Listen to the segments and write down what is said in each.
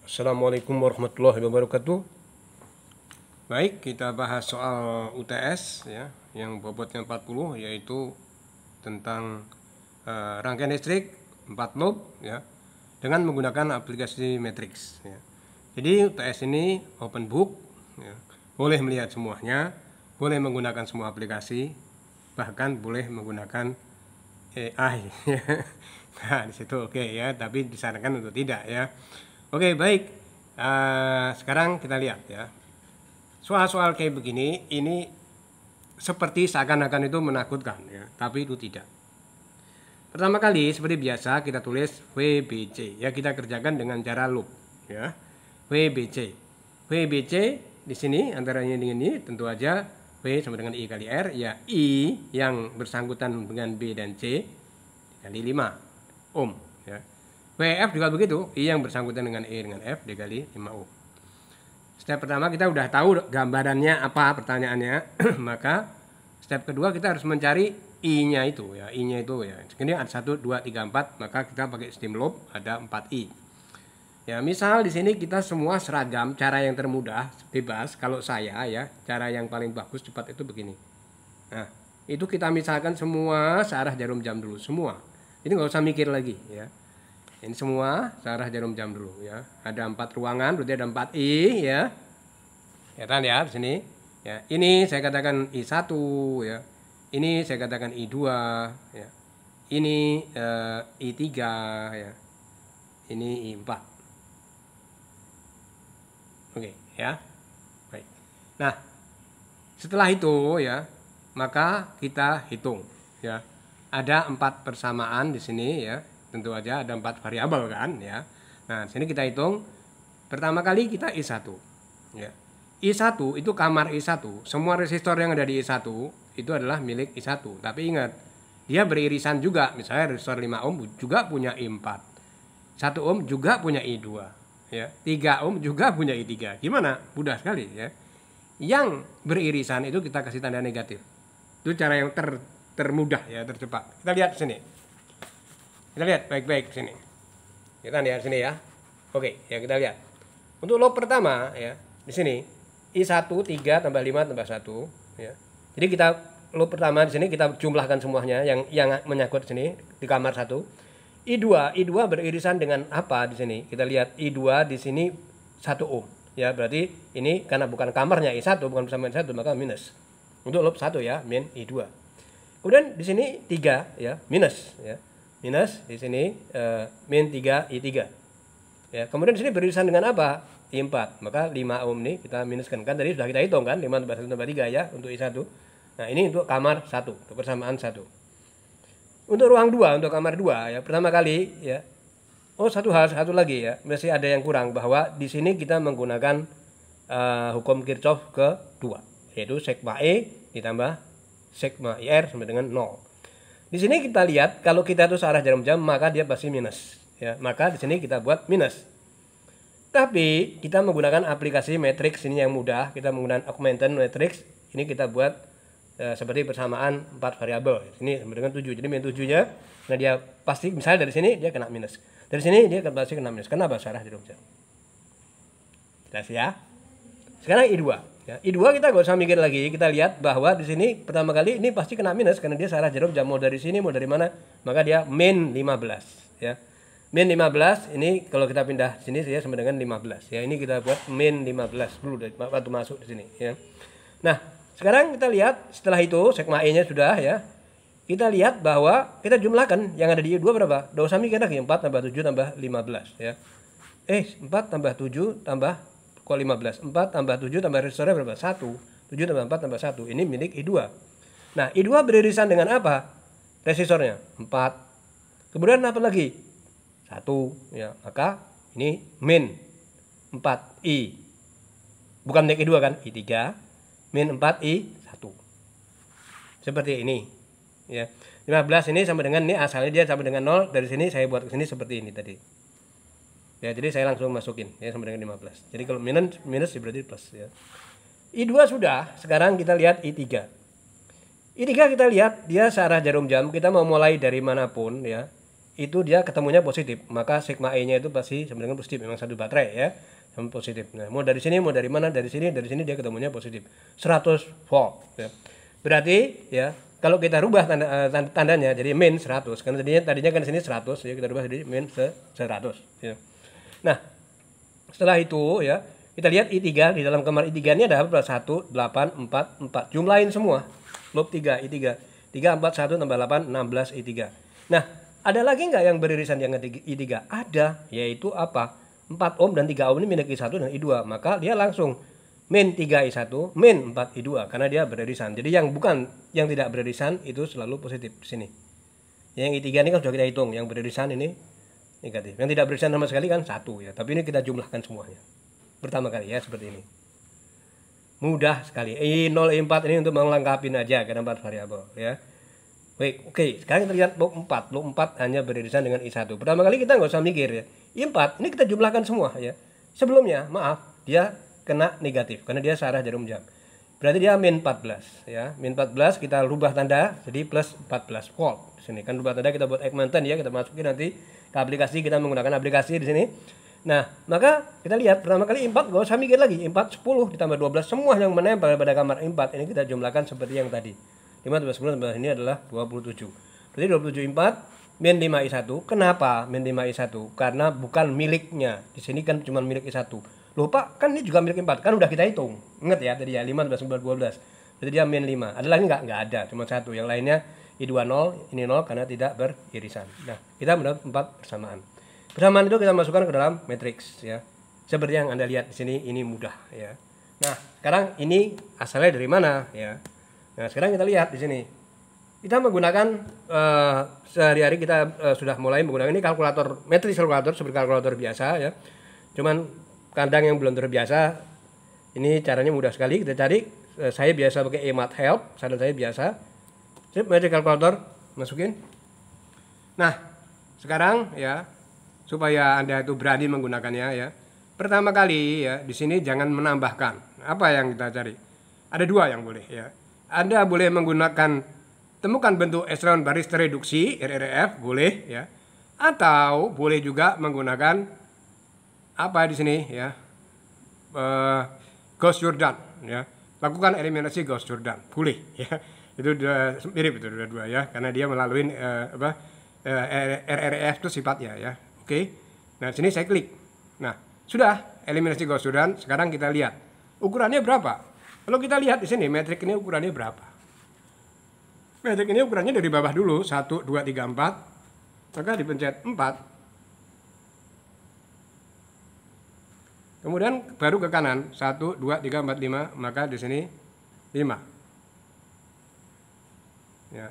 Assalamualaikum warahmatullahi wabarakatuh. Baik, kita bahas soal UTS ya, yang bobotnya 40, yaitu tentang rangkaian listrik 4 loop ya, dengan menggunakan aplikasi Matrix ya. Jadi UTS ini open book ya, boleh melihat semuanya, boleh menggunakan semua aplikasi, bahkan boleh menggunakan AI ya. Nah, di situ oke ya, tapi disarankan untuk tidak ya. Oke, baik. Sekarang kita lihat ya. Soal-soal kayak begini, ini seperti seakan-akan itu menakutkan ya, tapi itu tidak. Pertama kali, seperti biasa kita tulis WBC ya, kita kerjakan dengan cara loop ya. WBC. WBC di sini antaranya dengan ini tentu aja W sama dengan I kali R ya, I yang bersangkutan dengan B dan C dikali 5 ohm ya. WF juga begitu, I yang bersangkutan dengan E dengan F dikali 5 ohm. Step pertama kita udah tahu gambarannya apa pertanyaannya, maka step kedua kita harus mencari I-nya itu ya, I-nya itu ya. Ini ada 1 2 3 4, maka kita pakai steam loop ada 4 I. Ya, misal di sini kita semua seragam, cara yang termudah bebas kalau saya ya, cara yang paling bagus cepat itu begini. Nah, itu kita misalkan semua searah jarum jam dulu semua. Ini nggak usah mikir lagi ya. Ini semua searah jarum jam dulu ya. Ada 4 ruangan, berarti ada 4 I ya. Ya kan ya di sini. Ya, ini saya katakan I1 ya. Ini saya katakan I2 ya. Ini I3 ya. Ini I4. Oke, ya. Baik. Nah, setelah itu ya, maka kita hitung ya. Ada 4 persamaan di sini ya. Tentu aja ada 4 variabel kan ya. Nah, sini kita hitung. Pertama kali kita I1 ya. I1 itu kamar I1. Semua resistor yang ada di I1 itu adalah milik I1. Tapi ingat, dia beririsan juga. Misalnya resistor 5 ohm juga punya I4. 1 ohm juga punya I2 ya. 3 ohm juga punya I3. Gimana? Mudah sekali ya. Yang beririsan itu kita kasih tanda negatif. Itu cara yang termudah ya, tercepat. Kita lihat sini. Kita lihat baik-baik sini. Kita lihat sini ya. Oke, ya kita lihat. Untuk loop pertama ya, di sini I1 3 tambah 5 tambah 1 ya. Jadi kita loop pertama di sini kita jumlahkan semuanya yang menyangkut sini di kamar 1. I2 beririsan dengan apa di sini? Kita lihat I2 di sini 1 ohm. Ya, berarti ini karena bukan kamarnya I1, bukan persamaan I1, maka minus. Untuk loop 1 ya, min I2. Kemudian di sini 3 ya, minus ya. Minus di sini min 3 I3. Ya, kemudian di sini beririsan dengan apa? I4. Maka 5 ohm ini kita minuskan, kan tadi sudah kita hitung kan, 5 tambah 1 tambah 3 ya untuk I1. Nah, ini untuk kamar 1, untuk persamaan 1. Untuk ruang 2, untuk kamar 2 ya, pertama kali ya. Oh, satu lagi ya, masih ada yang kurang, bahwa di sini kita menggunakan hukum Kirchhoff kedua, yaitu sigma E ditambah sigma IR sama dengan 0. Di sini kita lihat kalau kita itu searah jarum jam, maka dia pasti minus ya. Maka di sini kita buat minus. Tapi kita menggunakan aplikasi matrix ini yang mudah, kita menggunakan augmented matrix. Ini kita buat seperti persamaan 4 variabel. Ini sama dengan 7. Jadi min 7-nya, nah dia pasti misalnya dari sini dia kena minus. Dari sini dia pasti kena minus. Kenapa searah jarum jam? Jelas ya. Sekarang I2 ya. I2 kita gak usah mikir lagi, kita lihat bahwa di sini pertama kali ini pasti kena minus karena dia searah jarum jam, mau dari sini mau dari mana, maka dia min 15 ya. Min 15 ini kalau kita pindah sini saya sama dengan 15 ya. Ini kita buat min 15 dulu waktu masuk di sini ya. Nah, sekarang kita lihat setelah itu sigma E-nya sudah ya. Kita lihat bahwa kita jumlahkan yang ada di I2 berapa? Gak usah mikir lagi, 4 tambah 7 tambah 15 ya. 4 tambah 7 tambah 15. 4 tambah 7 tambah resistornya berapa? 1. 7 tambah 4 tambah 1. Ini milik I2. Nah, I2 beririsan dengan apa? Resistornya 4. Kemudian apa lagi? 1 ya. Maka ini min 4I. Bukan milik I2 kan? I3 min 4I1. Seperti ini. Ya. 15 ini sama dengan, ini asalnya dia sama dengan 0, dari sini saya buat ke sini seperti ini tadi. Ya, jadi saya langsung masukin ya sama dengan 15. Jadi kalau minus berarti plus ya. I2 sudah, sekarang kita lihat I3. I3 kita lihat dia searah jarum jam, kita mau mulai dari manapun ya. itu dia ketemunya positif, maka sigma E-nya itu pasti sama dengan positif, memang satu baterai ya, sama positif. Nah, mau dari sini, mau dari mana, dari sini dia ketemunya positif, 100 volt. Ya. Berarti ya, kalau kita rubah tandanya jadi min 100, karena tadinya kan sini 100, ya kita rubah jadi min 100. Ya. Nah, setelah itu ya, kita lihat I3 di dalam kamar I3 ini ada berapa? 1, 8, 4, 4. Jumlahin semua. Loop 3, I3. 3, 4, 1 tambah 8, 16 I3. Nah, ada lagi nggak yang beririsan dengan I3? Ada, yaitu apa? 4 ohm dan 3 ohm ini milik I1 dan I2. Maka dia langsung min 3 I1, min 4 I2 karena dia beririsan. Jadi yang tidak beririsan itu selalu positif di sini. Yang I3 ini kan sudah kita hitung, yang beririsan ini negatif. Yang tidak beririsan sama sekali kan 1 ya. Tapi ini kita jumlahkan semuanya. Pertama kali ya seperti ini. Mudah sekali. I0, I4 ini untuk melengkapi aja karena 4 variabel ya. Baik, oke. Sekarang kita lihat loop 4. Loop 4 hanya beririsan dengan I1. Pertama kali kita nggak usah mikir ya. I4 ini kita jumlahkan semua ya. Sebelumnya, maaf, dia kena negatif karena dia searah jarum jam. Berarti dia min 14 ya. Min 14 kita rubah tanda jadi plus 14 volt. Di sini kan rubah tanda kita buat Ekmantan ya, kita masukin nanti ke aplikasi, kita menggunakan aplikasi di sini. Nah, maka kita lihat pertama kali I4 nggak usah mikir lagi. I4 10 ditambah 12 semua yang menempel pada kamar I4 ini kita jumlahkan seperti yang tadi. 5 tambah 10 tambah ini adalah 27. Berarti 27 I4 min 5 I1. Kenapa min 5 I1? Karena bukan miliknya. Di sini kan cuma milik I1. Loh Pak, kan ini juga milik I4. Kan udah kita hitung. Ingat ya tadi ya 5 tambah 9 12. Berarti dia min 5. Ada lagi nggak? Nggak ada, cuma satu. Yang lainnya I2 0, ini 0 karena tidak beririsan. Nah, kita mendapat 4 persamaan. Persamaan itu kita masukkan ke dalam matriks ya. Seperti yang Anda lihat di sini, ini mudah ya. Nah, sekarang ini asalnya dari mana ya? Nah, sekarang kita lihat di sini. Kita menggunakan sehari-hari kita sudah mulai menggunakan ini kalkulator, matriks kalkulator seperti kalkulator biasa ya. Cuman kadang yang belum terbiasa, ini caranya mudah sekali. Kita cari, saya biasa pakai emat help, saran saya biasa. Sip, matriks kalkulator masukin. Nah, sekarang ya supaya Anda itu berani menggunakannya ya. Pertama kali ya, di sini jangan menambahkan. Apa yang kita cari? Ada dua yang boleh ya. Anda boleh menggunakan temukan bentuk echelon baris tereduksi RRF boleh ya. Atau boleh juga menggunakan apa di sini ya? Gauss-Jordan ya. Lakukan eliminasi Gauss-Jordan. Boleh ya. Itu mirip itu dua-dua ya, karena dia melalui RRF itu sifatnya ya. Oke. Nah, sini saya klik. Nah, sudah eliminasi Gauss-Jordan. Sekarang kita lihat ukurannya berapa. Kalau kita lihat di sini metrik ini ukurannya berapa. Metrik ini ukurannya dari bawah dulu 1, 2, 3, 4. Maka dipencet 4. Kemudian baru ke kanan 1, 2, 3, 4, 5. Maka di sini 5. Ya.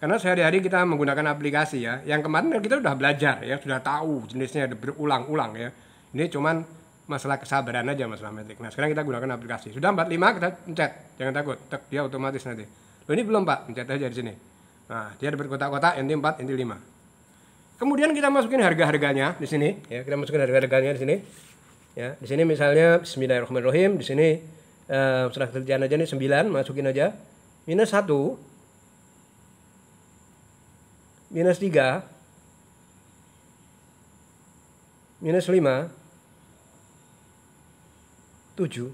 Karena sehari-hari kita menggunakan aplikasi ya. Yang kemarin kita sudah belajar ya, sudah tahu jenisnya berulang-ulang ya. Ini cuman masalah kesabaran aja masalah metrik. Nah, sekarang kita gunakan aplikasi. Sudah 45 kita pencet. Jangan takut, dia otomatis nanti. Loh, ini belum Pak, pencet aja di sini. Nah, dia ada berkotak-kotak inti 4, inti 5. Kemudian kita masukin harga-harganya di sini ya. Kita masukin harga-harganya di sini. Ya, di sini misalnya bismillahirrahmanirrahim, di sini setelah kerjaan aja nih 9, masukin aja. Minus 1. Minus 3. Minus 5. 7.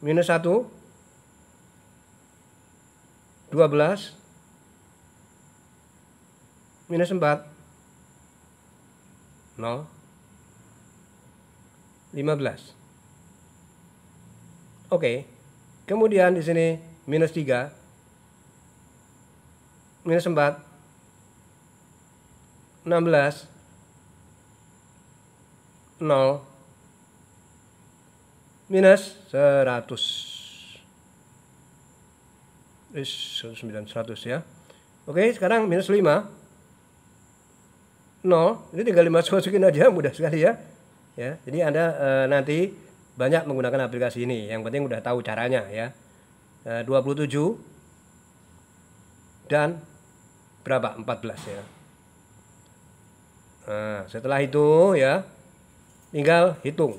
Minus 1. 12. Minus 4. 0. 15. Oke. Kemudian di sini minus 3. Minus 4. 16. 0 minus 100. 100 ya. Oke, sekarang minus 5. 0. Ini tinggal dimasukin aja, mudah sekali ya. Ya, jadi Anda nanti banyak menggunakan aplikasi ini. Yang penting udah tahu caranya ya. 27 dan berapa? 14 ya. Nah, setelah itu ya tinggal hitung.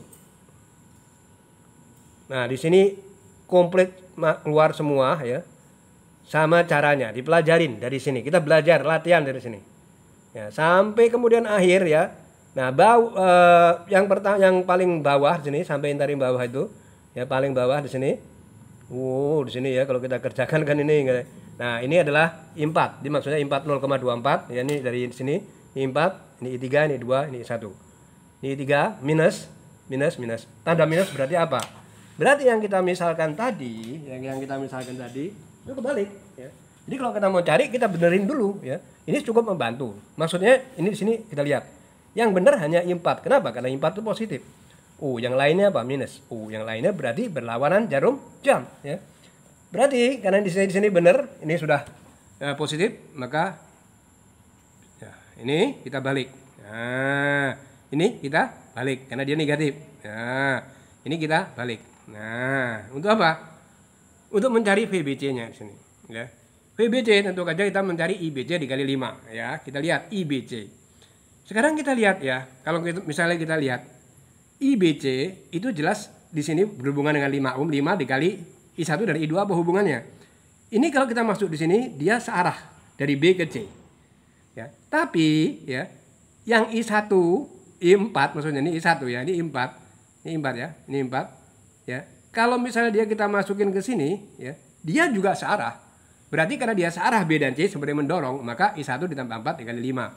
Nah, di sini komplit keluar semua ya. sama caranya, dipelajarin dari sini. Kita belajar latihan dari sini. Ya, sampai kemudian akhir ya. Nah, yang paling bawah di sini sampai yang tadi bawah itu, ya paling bawah di sini. Di sini ya kalau kita kerjakan kan ini. Nah, ini adalah I4. Ini maksudnya I4 0,24. Ya, ini dari sini I4, ini I3, ini 2, ini I1. Ini I3 minus. Tanda minus berarti apa? Berarti yang kita misalkan tadi, itu kebalik ya. Jadi kalau kita mau cari kita benerin dulu ya. Ini cukup membantu. Maksudnya ini di sini kita lihat. Yang benar hanya I4. Kenapa? Karena I4 itu positif. Yang lainnya apa? Minus. Yang lainnya berarti berlawanan jarum jam ya. Berarti karena di sini benar, ini sudah positif, maka ya, ini kita balik. Nah, ini kita balik karena dia negatif. Nah, ini kita balik. Nah, untuk apa? Untuk mencari VBC-nya di sini ya. VBC tentu saja kita mencari IBC dikali 5 ya. Kita lihat IBC. Sekarang kita lihat ya, kalau misalnya kita lihat IBC itu jelas di sini berhubungan dengan 5 ohm, 5 dikali I1 dan I2 apa hubungannya? Ini kalau kita masuk di sini dia searah dari B ke C. Ya. Tapi ya, yang I1, I4 maksudnya ini I1 ya, ini I4. Ini I4 ya, ini I4 ya. Kalau misalnya kita masukin ke sini ya, dia juga searah. Berarti karena dia searah B dan C seperti mendorong, maka I1 ditambah 4 dikali 5.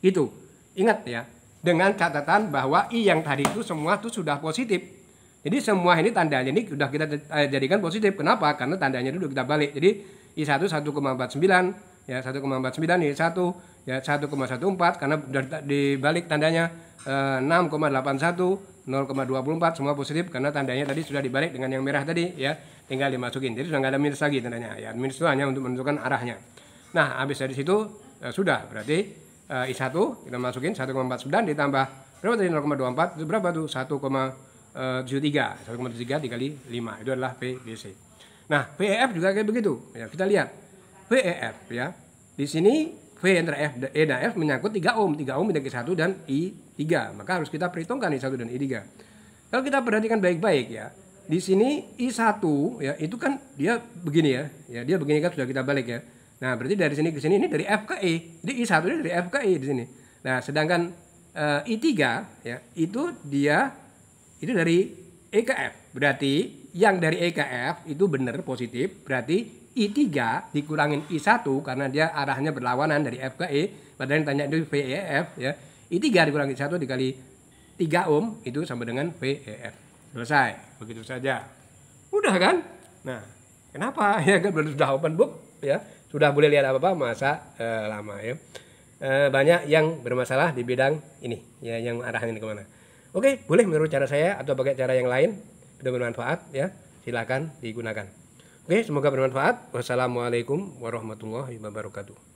Itu. Ingat ya, dengan catatan bahwa I yang tadi itu semua itu sudah positif. Jadi semua ini tandanya ini sudah kita jadikan positif. Kenapa? Karena tandanya itu kita balik. Jadi I1 1,49 ya, 1,49 I1 ya 1,14 karena sudah dibalik tandanya 6,81 0,24 semua positif karena tandanya tadi sudah dibalik dengan yang merah tadi ya, tinggal dimasukin. Jadi sudah nggak ada minus lagi tandanya ya. Minus itu hanya untuk menentukan arahnya. Nah, habis dari situ sudah berarti I1 kita masukin 1,49 ditambah berapa tadi 0,24 itu berapa tuh 1,73 dikali 5 itu adalah VBC. Nah, VEF juga kayak begitu ya, kita lihat VEF ya. Di sini V antara E dan F menyangkut 3 ohm. 3 ohm dikali 1 dan I3. Maka harus kita perhitungkan I1 dan I3. Kalau kita perhatikan baik-baik ya. Di sini I1 ya, itu kan dia begini ya. Ya, dia begini kan sudah kita balik ya. Nah, berarti dari sini ke sini ini dari F ke E. Jadi I1 ini dari F ke E di sini. Nah, sedangkan I3 ya, itu dari E ke F. Berarti yang dari E ke F itu benar positif. Berarti I3 dikurangin I1 karena dia arahnya berlawanan dari F ke E. Padahal yang tanya itu VEF ya. I3 dikurangi I1 dikali 3 ohm itu sama dengan VEF. Selesai. Begitu saja. Udah kan? Nah, kenapa? Ya kan sudah open book ya. Sudah boleh lihat apa-apa masa lama ya. Banyak yang bermasalah di bidang ini ya, yang arahnya ini kemana. Oke, boleh menurut cara saya atau pakai cara yang lain. Sudah bermanfaat ya. Silakan digunakan. Oke, semoga bermanfaat. Wassalamualaikum warahmatullahi wabarakatuh.